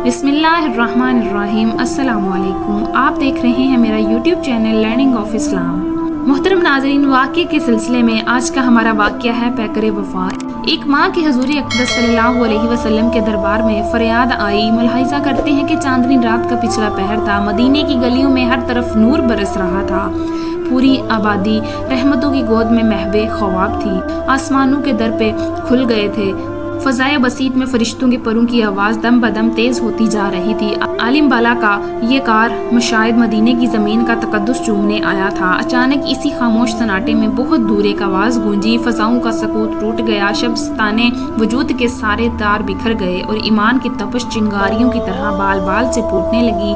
بسم اللہ الرحمن الرحیم۔ السلام علیکم، آپ دیکھ رہے ہیں میرا یوٹیوب چینل لرننگ آف اسلام۔ محترم ناظرین، واقعے کے سلسلے میں آج کا ہمارا واقعہ ہے پیکر وفا۔ ایک ماں کی حضور اقدس صلی اللہ علیہ وسلم کے دربار میں فریاد آئی۔ ملاحظہ کرتے ہیں کہ چاندنی رات کا پچھلا پہر تھا، مدینے کی گلیوں میں ہر طرف نور برس رہا تھا، پوری آبادی رحمتوں کی گود میں محو خواب تھی، آسمانوں کے در پہ کھل گئے تھے، فضائے بسیط میں فرشتوں کے پروں کی آواز دم بدم تیز ہوتی جا رہی تھی۔ عالم بالا کا یہ کار مشاہد مدینے کی زمین کا تقدس چومنے آیا تھا۔ اچانک اسی خاموش سناٹے میں بہت دور ایک آواز گونجی، فضاؤں کا سکوت ٹوٹ گیا، شبستانے وجود کے سارے تار بکھر گئے اور ایمان کی تپش چنگاریوں کی طرح بال بال سے پھوٹنے لگی۔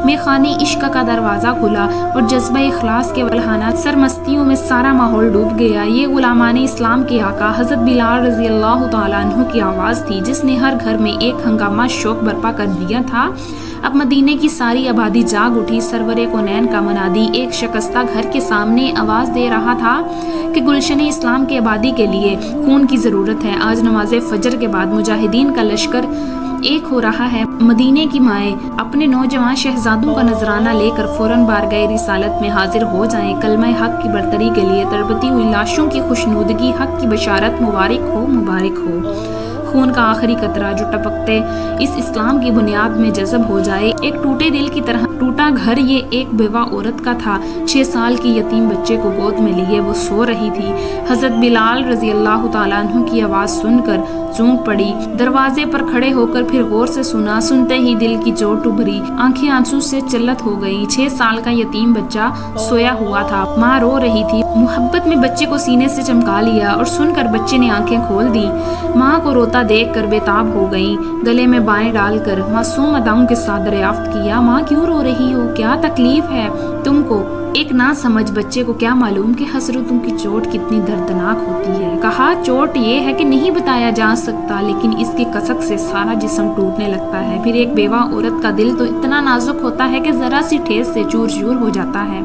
میخانے عشق کا دروازہ کھلا اور جذبہ اخلاص کے ولہانہ سرمستیوں میں سارا ماحول ڈوب گیا۔ یہ غلامان اسلام کے آقا حضرت بلال رضی اللہ تعالیٰ عنہ کی آواز تھی، جس نے ہر گھر میں ایک ہنگامہ شوق برپا کر دیا تھا۔ اب مدینے کی ساری آبادی جاگ اٹھی۔ سرور کونین کا منادی ایک شکستہ گھر کے سامنے آواز دے رہا تھا کہ گلشن اسلام کی آبادی کے لیے خون کی ضرورت ہے۔ آج نماز فجر کے بعد مجاہدین کا لشکر ایک ہو رہا ہے۔ مدینے کی مائیں اپنے نوجوان شہزادوں کا نذرانہ لے کر فوراً بارگاہ رسالت میں حاضر ہو جائیں۔ کلمہ حق کی برتری کے لیے تڑپتی ہوئی لاشوں کی خوشنودگی، حق کی بشارت مبارک ہو، مبارک ہو۔ خون کا آخری قطرہ جو ٹپکتے اس اسلام کی بنیاد میں جذب ہو جائے۔ ایک ٹوٹے دل کی طرح ٹوٹا گھر یہ ایک بیوہ عورت کا تھا۔ 6 سال کی یتیم بچے کو گود میں لیے وہ سو رہی تھی۔ حضرت بلال رضی اللہ تعالیٰ عنہ کی آواز سن کر چونک پڑی، دروازے پر کھڑے ہو کر پھر غور سے سنا۔ سنتے ہی دل کی چوٹ ابھری، آنکھیں آنسو سے چلت ہو گئی۔ 6 سال کا یتیم بچہ سویا ہوا تھا، ماں رو رہی تھی۔ محبت میں بچے کو سینے سے چمکا لیا اور سن کر بچے نے آنکھیں کھول دی۔ ماں کو روتا دیکھ کر بے تاب ہو گئی، گلے میں بائیں ڈال کر معصوم اداؤں کے ساتھ دریافت کیا، ماں کیوں رو رہی ہو، کیا تکلیف ہے تم کو؟ ایک نہ سمجھ بچے کو کیا معلوم کہ حسرتوں کی چوٹ کتنی دردناک ہوتی ہے۔ کہا چوٹ یہ ہے کہ نہیں بتایا جا سکتا، لیکن اس کی کسک سے سارا جسم ٹوٹنے لگتا ہے۔ پھر ایک بیوہ عورت کا دل تو اتنا نازک ہوتا ہے کہ ذرا سی ٹھیس سے چور چور ہو جاتا ہے۔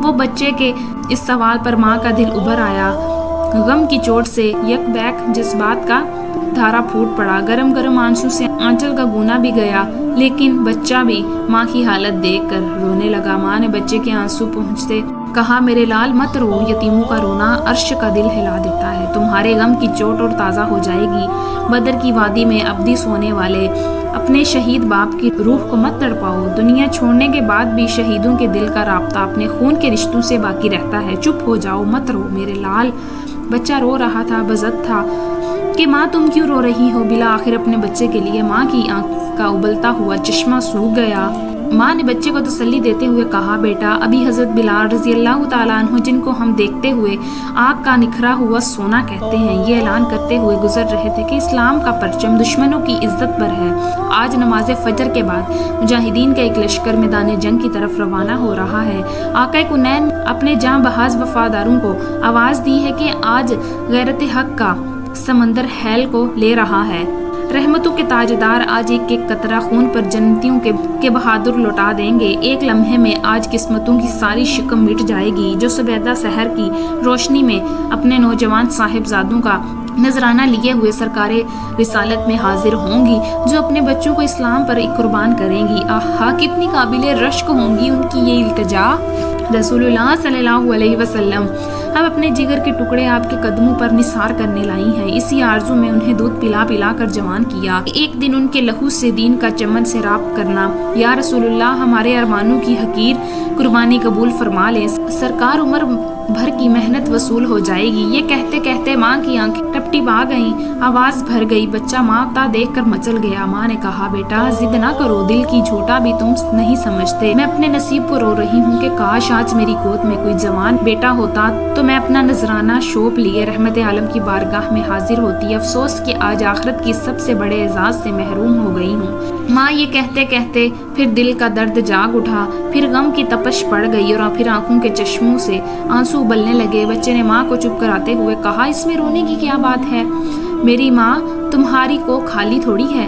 وہ بچے کے اس سوال پر ماں کا دل ابھر آیا۔ غم کی چوٹ سے یک بیک جذبات کا دھارا پھوٹ پڑا، گرم گرم آنسو سے آنچل کا گونا بھی گیا، لیکن بچہ بھی ماں کی حالت دیکھ کر رونے لگا۔ ماں نے بچے کے آنسو پہنچتے کہا، میرے لال مت رو، یتیموں کا رونا عرش کا دل ہلا دیتا ہے، تمہارے غم کی چوٹ اور تازہ ہو جائے گی۔ بدر کی وادی میں ابدی سونے والے اپنے شہید باپ کی روح کو مت تڑپاؤ، دنیا چھوڑنے کے بعد بھی شہیدوں کے دل کا رابطہ اپنے خون کے رشتوں سے باقی رہتا ہے۔ چپ ہو جاؤ، مت رو میرے لال۔ بچہ رو رہا تھا، بزد تھا کہ ماں تم کیوں رو رہی ہو؟ بلا آخر اپنے بچے کے لیے ماں کی آنکھ کا ابلتا ہوا چشمہ سوکھ گیا۔ ماں نے بچے کو تسلی دیتے ہوئے کہا، بیٹا ابھی حضرت بلال رضی اللہ تعالیٰ عنہ، جن کو ہم دیکھتے ہوئے آگ کا نکھرا ہوا سونا کہتے ہیں، یہ اعلان کرتے ہوئے گزر رہے تھے کہ اسلام کا پرچم دشمنوں کی عزت پر ہے۔ آج نماز فجر کے بعد مجاہدین کا ایک لشکر میدان جنگ کی طرف روانہ ہو رہا ہے۔ آقا کونین اپنے جاں بحاظ وفاداروں کو آواز دی ہے کہ آج غیرت حق کا سمندر حیل کو لے رہا ہے۔ رحمتوں کے تاجدار آج ایک ایک قطرہ خون پر جنتیوں کے بہادر لوٹا دیں گے۔ ایک لمحے میں آج قسمتوں کی ساری شکم مٹ جائے گی، جو سبیدہ سحر کی روشنی میں اپنے نوجوان صاحبزادوں کا نذرانہ لیے ہوئے سرکار رسالت میں حاضر ہوں گی، جو اپنے بچوں کو اسلام پر قربان کریں گی۔ آہا کتنی قابل رشک ہوں گی ان کی یہ التجا۔ رسول اللہ صلی اللہ علیہ وسلم اب اپنے جگر کے ٹکڑے آپ کے قدموں پر نثار کرنے لائی ہیں۔ اسی آرزو میں انہیں دودھ پلا پلا کر جوان کیا، ایک دن ان کے لہو سے دین کا چمن سیراب کرنا۔ یا رسول اللہ ہمارے ارمانوں کی حقیر قربانی قبول فرما لیں، سرکار عمر بھر کی محنت وصول ہو جائے گی۔ یہ کہتے کہتے ماں کی آنکھیں ٹپ ٹپ آ گئیں، آواز بھر گئی، بچہ ماں تا دیکھ کر مچل گیا۔ ماں نے کہا، بیٹا ضد نہ کرو، دل کی جھوٹا بھی تم نہیں سمجھتے، میں اپنے نصیب کو رو رہی ہوں کہ کاش آج میری گود میں کوئی جوان بیٹا ہوتا تو میں اپنا نذرانہ شوپ لیے رحمت عالم کی بارگاہ میں حاضر ہوتی۔ افسوس کہ آج آخرت کی سب سے بڑے اعزاز سے محروم ہو گئی ہوں۔ ماں یہ کہتے کہتے پھر دل کا درد جاگ اٹھا، پھر غم کی تپش پڑ گئی اور پھر آنکھوں کے چشموں سے آنسو ابلنے لگے۔ بچے نے ماں کو چپ کراتے ہوئے کہا، اس میں رونے کی کیا بات ہے؟ میری ماں تمہاری کو خالی تھوڑی ہے،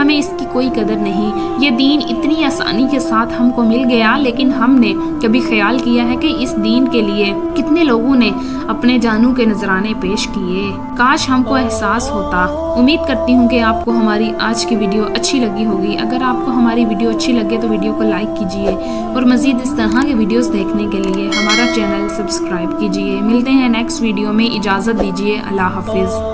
ہمیں اس کی کوئی قدر نہیں۔ یہ دین اتنی آسانی کے ساتھ ہم کو مل گیا، لیکن ہم نے کبھی خیال کیا ہے کہ اس دین کے لیے کتنے لوگوں نے اپنے جانوں کے نذرانے پیش کیے؟ کاش ہم کو احساس ہوتا۔ امید کرتی ہوں کہ آپ کو ہماری آج کی ویڈیو اچھی لگی ہوگی۔ اگر آپ کو ہماری ویڈیو اچھی لگے تو ویڈیو کو لائک کیجیے اور مزید اس طرح کے ویڈیوز دیکھنے کے لیے ہمارا چینل سبسکرائب کیجیے۔ ملتے ہیں نیکسٹ ویڈیو میں، اجازت دیجیے، اللہ حافظ۔